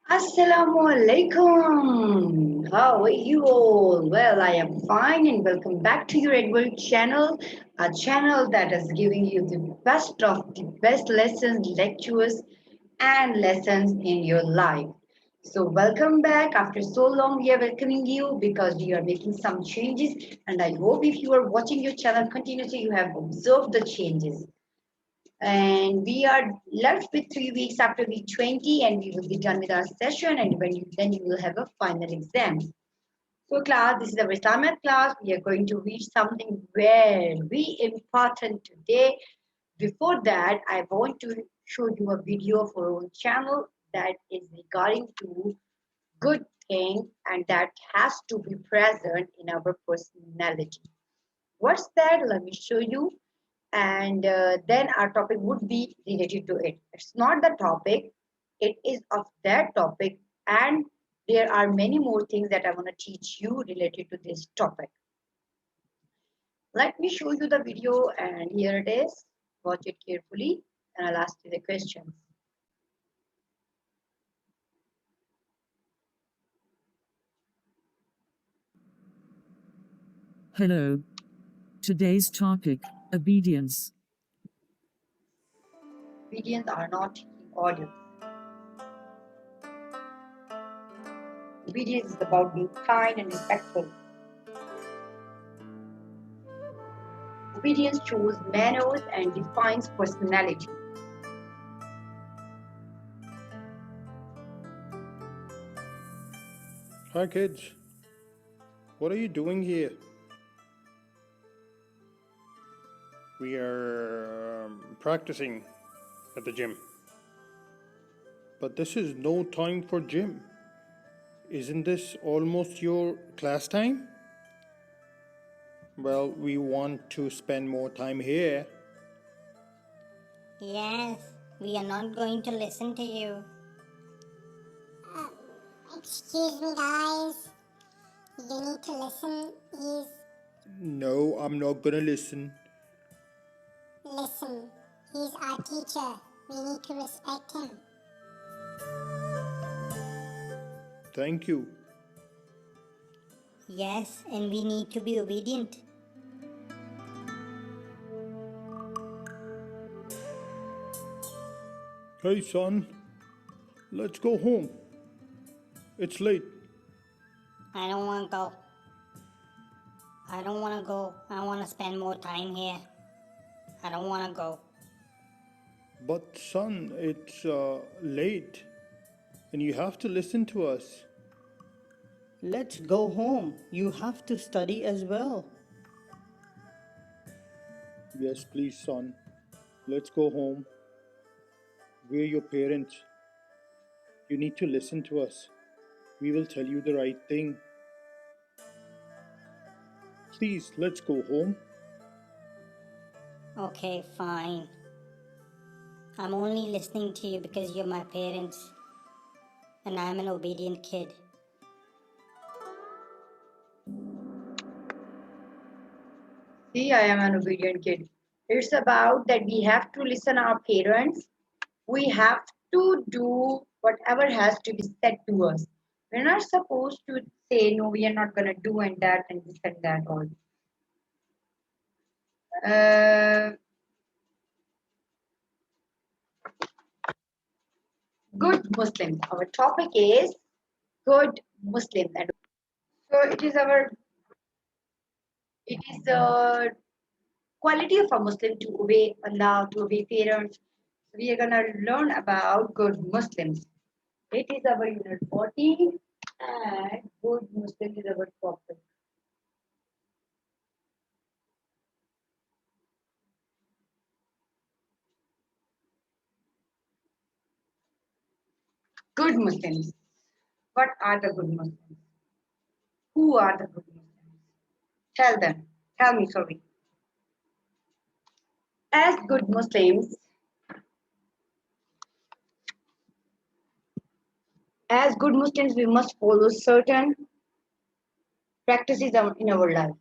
Assalamu alaikum. How are you all? Well, I am fine and welcome back to your Edward channel, a channel that is giving you the best of the best lessons, lectures, and lessons in your life. So, welcome back. After so long, we are welcoming you because we are making some changes, and I hope if you are watching your channel continuously, you have observed the changes and we are left with 3 weeks after week 20 and we will be done with our session and then you will have a final exam. So class, this is our Islamiyat class. We are going to read something very important today. Before that, I want to show you a video of our own channel that is regarding to good thing and that has to be present in our personality. What's that? Let me show you and then our topic would be related to it. It's not the topic, it is of that topic, and there are many more things that I want to teach you related to this topic. Let me show you the video, and here it is. Watch it carefully, and I'll ask you the questions. Hello. Today's topic, obedience. Obedience are not orders. Obedience is about being kind and respectful. Obedience shows manners and defines personality. Hi kids, what are you doing here? We are practicing at the gym. But this is no time for gym. Isn't this almost your class time? Well, we want to spend more time here. Yes, we are not going to listen to you. Excuse me, guys. You need to listen. No, I'm not gonna listen. Listen. He's our teacher. We need to respect him. Thank you. Yes, and we need to be obedient. Hey son, let's go home. It's late. I don't want to go. I don't want to go. I want to spend more time here. I don't want to go. But son, it's late. And you have to listen to us. Let's go home. You have to study as well. Yes, please, son. Let's go home. We're your parents. You need to listen to us. We will tell you the right thing. Please, let's go home. Okay, fine. I'm only listening to you because you're my parents. And I'm an obedient kid. See, I am an obedient kid. It's about that we have to listen our parents. We have to do whatever has to be said to us. We're not supposed to say no, we are not gonna do and that and this and that all. Uh, Good Muslims. Our topic is good Muslims, and so it is a quality of a Muslim to obey Allah, to obey parents. So we are gonna learn about good Muslims. It is our unit 14 and good Muslim is our topic. Good Muslims. What are the good Muslims? Who are the good Muslims? Tell them. Tell me, sorry. As good Muslims, we must follow certain practices in our life.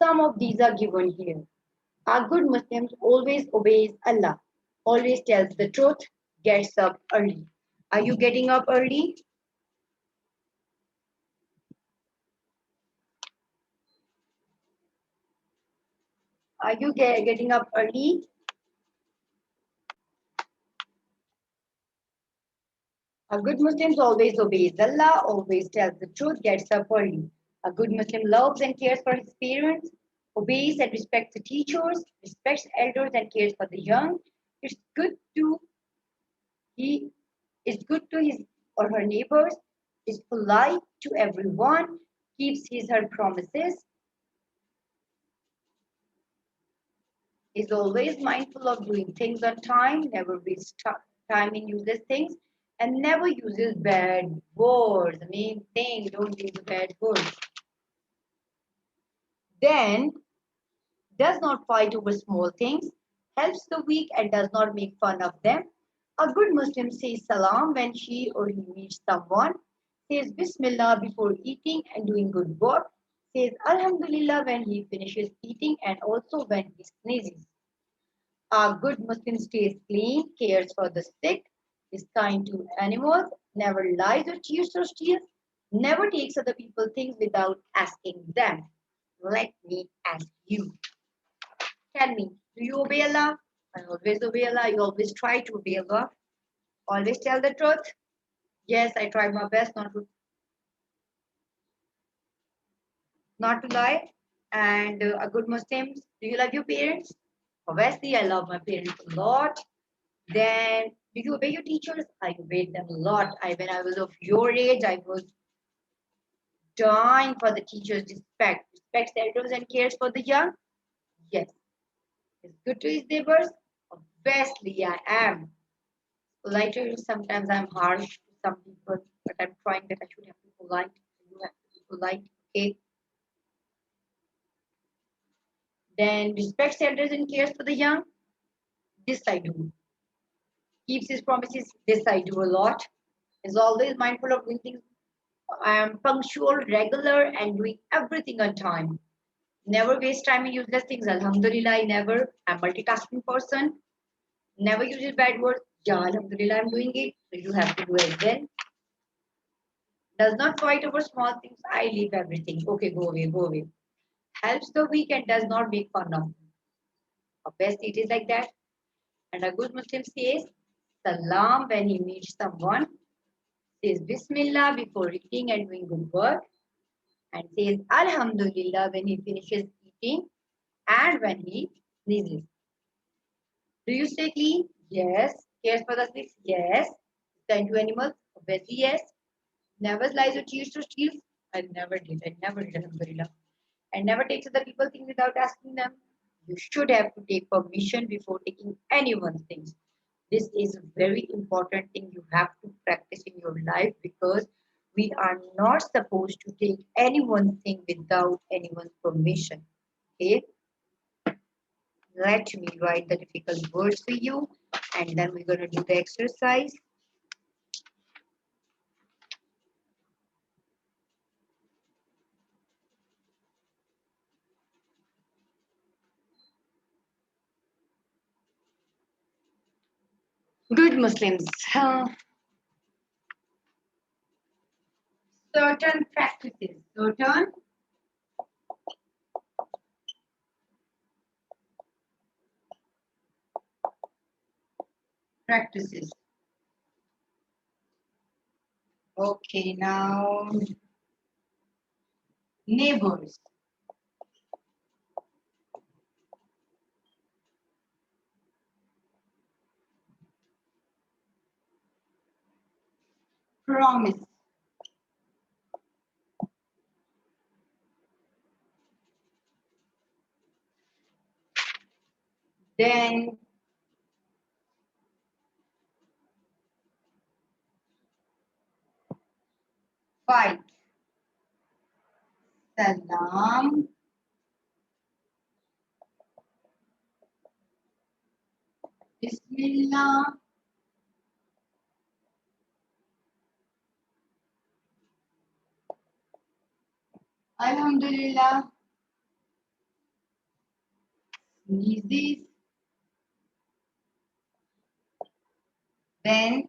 Some of these are given here. A good Muslim always obeys Allah, always tells the truth, gets up early. Are you getting up early? Are you getting up early? A good Muslim always obeys Allah, always tells the truth, gets up early. A good Muslim loves and cares for his parents, obeys and respects the teachers, respects elders and cares for the young. It's good to he is good to his or her neighbors, is polite to everyone, keeps his her promises, is always mindful of doing things on time, never wastes time in useless things, and never uses bad words. The main thing, don't use bad words. Then does not fight over small things, helps the weak and does not make fun of them. A good Muslim says salam when she or he meets someone, says bismillah before eating and doing good work, says alhamdulillah when he finishes eating and also when he sneezes. A good Muslim stays clean, cares for the sick, is kind to animals, never lies or cheats or steals, never takes other people's things without asking them. Let me ask you. Tell me, do you obey Allah? I always obey Allah. You always try to obey Allah. Always tell the truth. Yes, I try my best not to lie. And a good Muslim, do you love your parents? Obviously, I love my parents a lot. Then, do you obey your teachers? I obeyed them a lot. When I was of your age, I was dying for the teachers' respect. Respects the elders and cares for the young? Yes. Is good to his neighbors? Obviously, I am. Politer, sometimes I'm harsh to some people, but I'm trying that I should have to be polite. You have to be polite, okay? Then respects elders and cares for the young? This I do. Keeps his promises? This I do a lot. Is always mindful of doing things. I am punctual, regular, and doing everything on time. Never waste time in useless things. Alhamdulillah, I never. I'm multitasking person. Never uses bad words. Yeah, Alhamdulillah, I'm doing it. So you have to do as well. Does not fight over small things. I leave everything. Okay, go away, go away. Helps the weak and does not make fun of them. Obviously, it is like that. And a good Muslim says Salam when he meets someone, says Bismillah before eating and doing good work, and says Alhamdulillah when he finishes eating and when he sneezes. Do you stay clean? Yes. Cares for the sick? Yes. Tend to animals? Obviously, yes. Never lies or cheats or steals? I never did. I never did, Alhamdulillah. And never takes other people's things without asking them. You should have to take permission before taking anyone's things. This is a very important thing you have to practice in your life because we are not supposed to take anyone's thing without anyone's permission. Okay? Let me write the difficult words for you and then we're going to do the exercise. Good Muslims. Certain practices. Certain practices. Okay, now neighbors. Promise. Then fight. Salam. Bismillah. Alhamdulillah. Sneezes. Then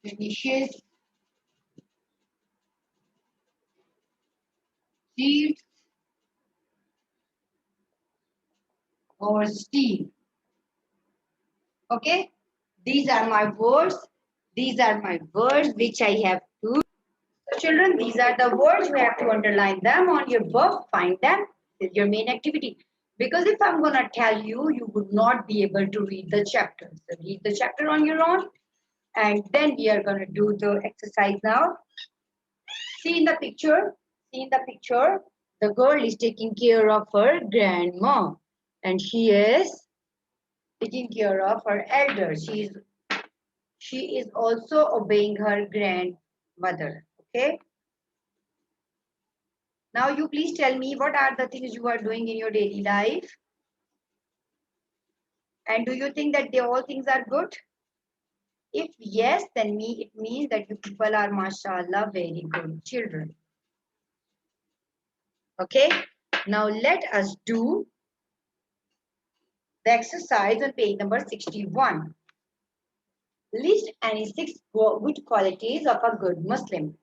finishes seeds or steel. Okay, these are my words. These are my words which I have to. So children, these are the words. You have to underline them on your book. Find them. This is your main activity. Because if I'm gonna tell you, you would not be able to read the chapter. So read the chapter on your own, and then we are gonna do the exercise now. See in the picture. See in the picture. The girl is taking care of her grandma, and she is taking care of her elder. She is also obeying her grandmother. Okay. Now you please tell me what are the things you are doing in your daily life, and do you think that they all things are good? If yes, then it means that you people are mashallah very good children. Okay. Now let us do the exercise on page number 61. List any 6 good qualities of a good Muslim.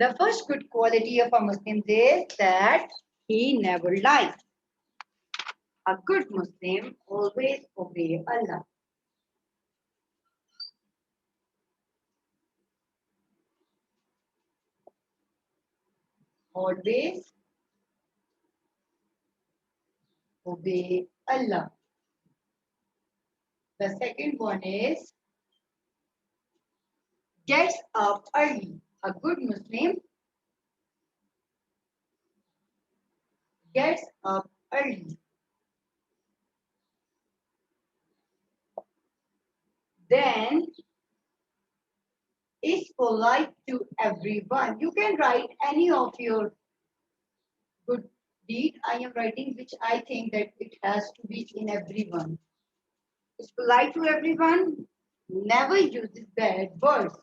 The first good quality of a Muslim is that he never lies. A good Muslim always obeys Allah. Always obey Allah. The second one is gets up early. A good Muslim gets up early. Then is polite to everyone. You can write any of your good deed. I am writing which I think that it has to be in everyone. Is polite to everyone. Never uses bad words.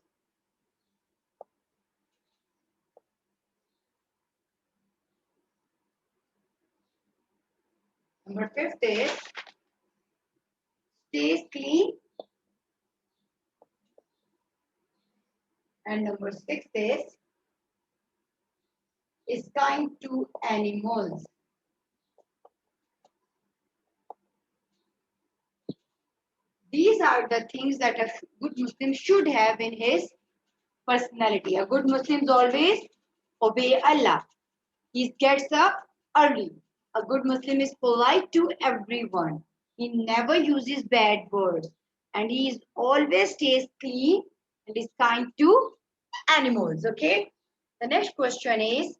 Number 5 is stays clean. And number 6 is kind to animals. These are the things that a good Muslim should have in his personality. A good Muslim always obey Allah. He gets up early. A good Muslim is polite to everyone. He never uses bad words. And he is always stays clean and is kind to animals. Okay. The next question is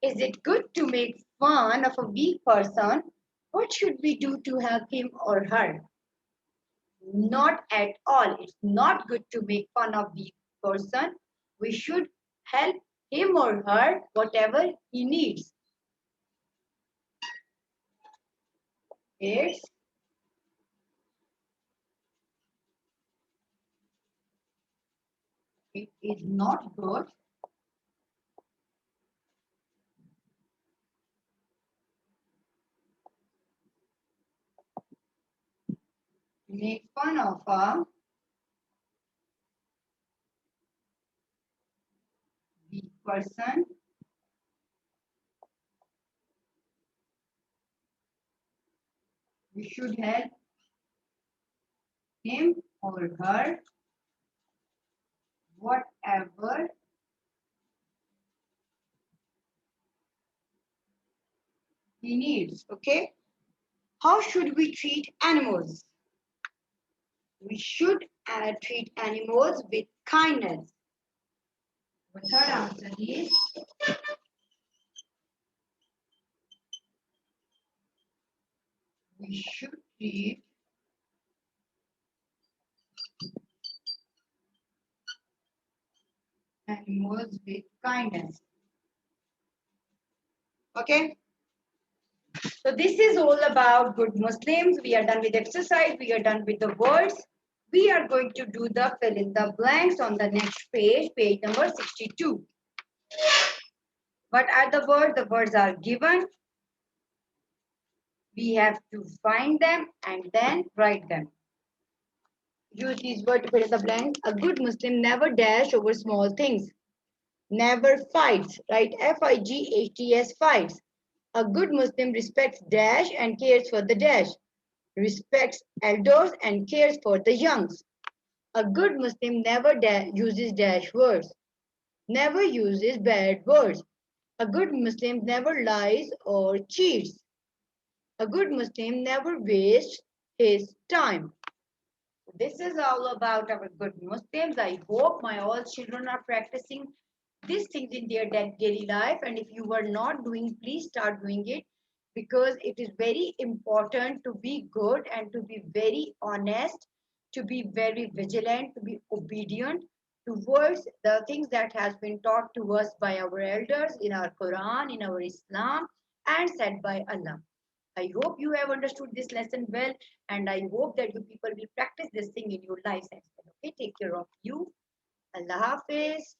it good to make fun of a weak person? What should we do to help him or her? Not at all. It's not good to make fun of weak person. We should help him or her whatever he needs. It's it is not good to make fun of a weak person. We should help him or her whatever he needs. Okay. How should we treat animals? We should treat animals with kindness. The third answer is we should treat animals with kindness. Okay. So this is all about good Muslims. We are done with exercise. We are done with the words. We are going to do the fill in the blanks on the next page, page number 62. What are the words? The words are given. We have to find them and then write them. Use these words to fill in the blanks. A good Muslim never dash over small things. never fights, right? Fights, fights. A good Muslim respects dash and cares for the dash, respects elders and cares for the youngs. A good Muslim never uses dash words, never uses bad words. A good Muslim never lies or cheats. A good Muslim never wastes his time. This is all about our good Muslims. I hope my all children are practicing these things in their daily life. And if you are not doing, please start doing it, because it is very important to be good and to be very honest, to be very vigilant, to be obedient towards the things that has been taught to us by our elders in our Quran, in our Islam, and said by Allah. I hope you have understood this lesson well, and I hope that you people will practice this thing in your lives as well. Okay, take care of you. Allah Hafiz.